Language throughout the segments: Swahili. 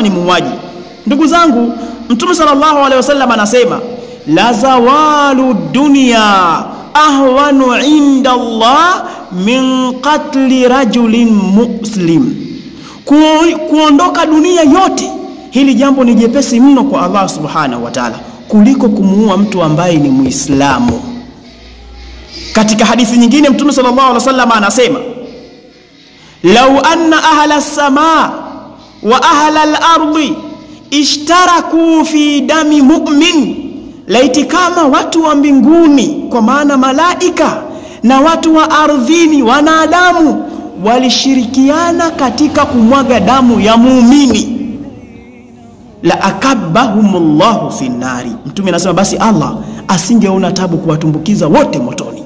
ni muuaji. Ndugu zangu, Mtume sallallahu alaihi wasallam anasema la zawalu dunya ahwanu inda Allah min qatli rajulin muslim. Kuondoka dunia yote, hili jambo ni jepesi mno kwa Allah subhanahu wa ta'ala kuliko kumuua mtu ambaye ni Muislamu. Katika hadithi nyingine Mtume sallallahu alaihi wasallam anasema law anna ahla as-samaa wa ahla al-ardi ishtaraku fi dami mu'min, laiti kama watu wa mbinguni kwa maana malaika na watu wa ardhini wanadamu walishirikiana katika kumwaga damu ya muumini, la akabbahumullahu fi nari. Mtume anasema basi Allah asingeona tabu kuwatumbukiza wote motoni.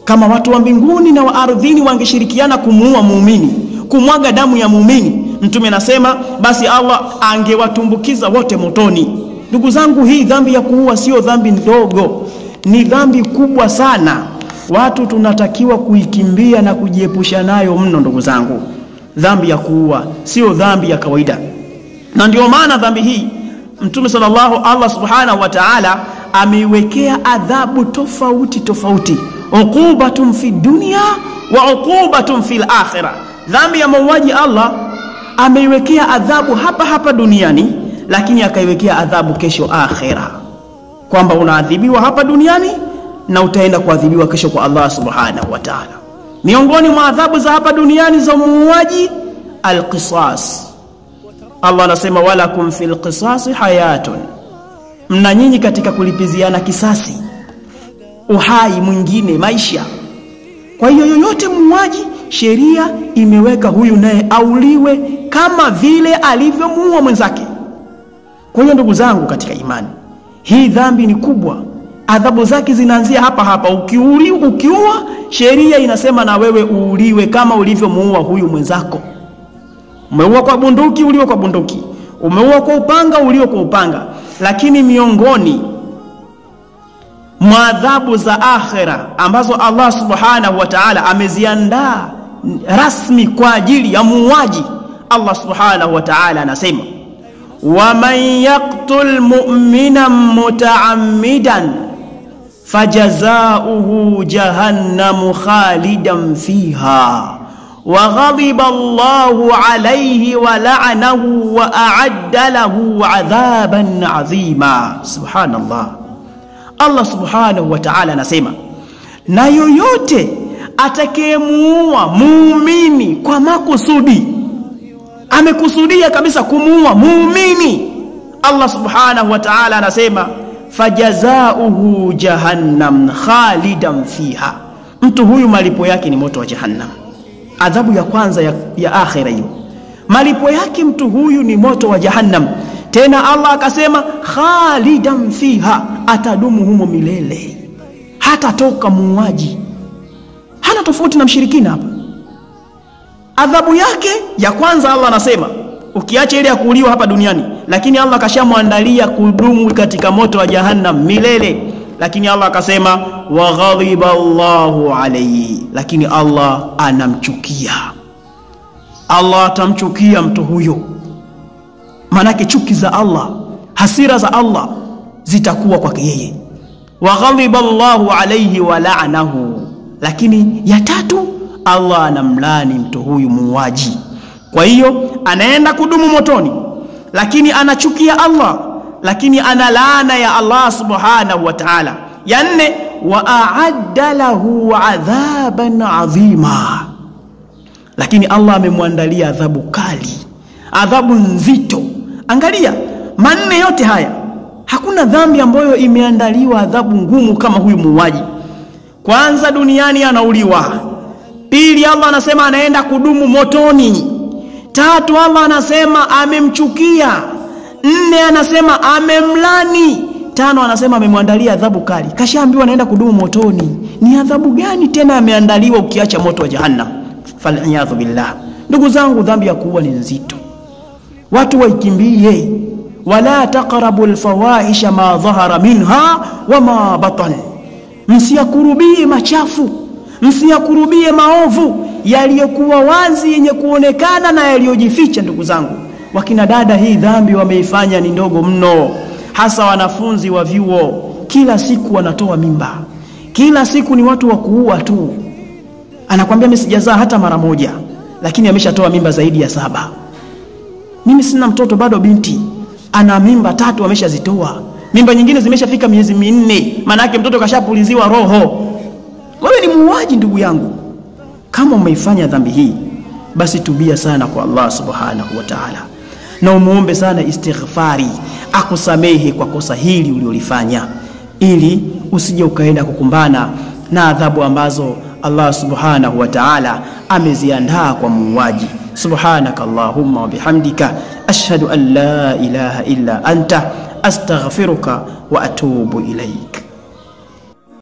Kama watu wa mbinguni na wa ardhini wangeshirikiana kumuua muumini, kumwaga damu ya muumini, Mtume anasema basi Allah angewatumbukiza wote motoni. Ndugu zangu, hii dhambi ya kuua sio dhambi ndogo, ni dhambi kubwa sana. Watu tunatakiwa kuikimbia na kujiepusha nayo mno ndugu zangu. Dhambi ya kuua sio dhambi ya kawaida. Na ndio maana dhambi hii Mtume Allah subhanahu wa ta'ala ameiwekea adhabu tofauti tofauti. Uqubatun fi dunya wa uqubatun fil akhirah. Dhambi ya mauaji Allah ameiwekea adhabu hapa duniani, lakini akaiwekea adhabu kesho akhira, kwamba unaadhibiwa hapa duniani na utaenda kuadhibiwa kesho kwa Allah subhanahu wa ta'ala. Miongoni mwa adhabu za hapa duniani za muuaji al-qisas. Allah anasema walakum fil qisas hayatun, mna nyinyi katika kulipiziana kisasi uhai mwingine, maisha. Kwa hiyo yoyote muuaji, sheria imeweka huyu naye auliwe kama vile alivyomuua mwenzake. Kwa hiyo ndugu zangu katika imani, hii dhambi ni kubwa. Adhabu zake zinaanzia hapa. Ukiua, sheria inasema na wewe uuliwe kama ulivyomuua huyu mwenzako. Umeua kwa bunduki, uliwe kwa bunduki. Umeua kwa upanga, uliwe kwa upanga. Lakini miongoni mwa adhabu za akhira ambazo Allah subhanahu wa ta'ala ameziandaa rasmi kwa ajili ya muuaji, Allah subhanahu wa ta'ala anasema وَمَنْ يَقْتُلْ مُؤْمِنًا مُتَعَمِّدًا فَجَزَاؤُهُ جَهَنَّمُ خَالِدًا فِيهَا وَغَضِبَ اللَّهُ عَلَيْهِ وَلَعَنَهُ وَأَعَدَّ لَهُ عَذَابًا عَظِيمًا. Subhanallah. Allah subhanahu wa ta'ala anasema, na yoyote atakayemuua muumini kwa makusudi, amekusudia kabisa kumuua muumini, Allah subhanahu wa ta'ala anasema fajazaohu jahannam khalidan fiha, mtu huyu malipo yake ni moto wa jahannam. Adhabu ya kwanza ya akhira hiyo, malipo yake mtu huyu ni moto wa jahannam. Tena Allah akasema khalidan fiha, atadumu humo milele, hata toka muuaji. Hana tofauti na mshirikina hapa. Adhabu yake ya kwanza Allah anasema, ukiacha ile ya kuuliwa hapa duniani, lakini Allah kashamuandalia kudumu katika moto wa jahannam milele. Lakini Allah akasema wa ghadiba Allahu alayhi, lakini Allah anamchukia. Allah atamchukia mtu huyo. Manake chuki za Allah, hasira za Allah zitakuwa kwake yeye. Wa ghadiba Allahu alayhi wa la'anahu, lakini ya tatu Allah anamlani mtu huyu muuaji. Kwa hiyo anaenda kudumu motoni, lakini anachukia Allah, lakini ana laana ya Allah subhanahu wa ta'ala. Ya nne, wa a'adda lahu adhaban adhima, lakini Allah amemwandalia adhabu kali, adhabu nzito. Angalia, manne yote haya, hakuna dhambi ambayo imeandaliwa adhabu ngumu kama huyu muuaji. Kwanza duniani anauliwa. Pili, Allah anasema anaenda kudumu motoni. Tatu, Allah anasema amemchukia. Nne, anasema amemlani. Tano, anasema amemwandalia adhabu kali. Kashaambiwa anaenda kudumu motoni. Ni adhabu gani tena ameandaliwa ukiacha moto wa jahannam? Fal'iyadhu billah. Ndugu zangu, dhambi ya kuua ni nzito. Watu waikimbie. Wala taqrabul fawahisha ma dhahara minha wa ma batan. Msiyakurubie machafu, msiyakurubie maovu yaliyokuwa wazi yenye kuonekana na yaliyojificha. Ndugu zangu, wakina dada, hii dhambi wameifanya ni ndogo mno, hasa wanafunzi wa vyuo. Kila siku wanatoa mimba, kila siku ni watu wa kuua tu. Anakuambia mimi sijazaa hata mara moja, lakini ameshatoa mimba zaidi ya 7. Mimi sina mtoto bado, binti ana mimba 3 ameshazitoa. Mimba nyingine zimeshafika miezi 4, maana yake mtoto kashapuliziwa roho. Wewe ni muuaji ndugu yangu. Kama umeifanya dhambi hii, basi tubia sana kwa Allah subhanahu wa ta'ala, na umuombe sana istighfari akusamehe kwa kosa hili uliolifanya, ili usije ukaenda kukumbana na adhabu ambazo Allah subhanahu wa ta'ala ameziandaa kwa muuaji. Subhanaka Allahumma wa bihamdika ashhadu an la ilaha illa anta astaghfiruka wa atubu ilaik.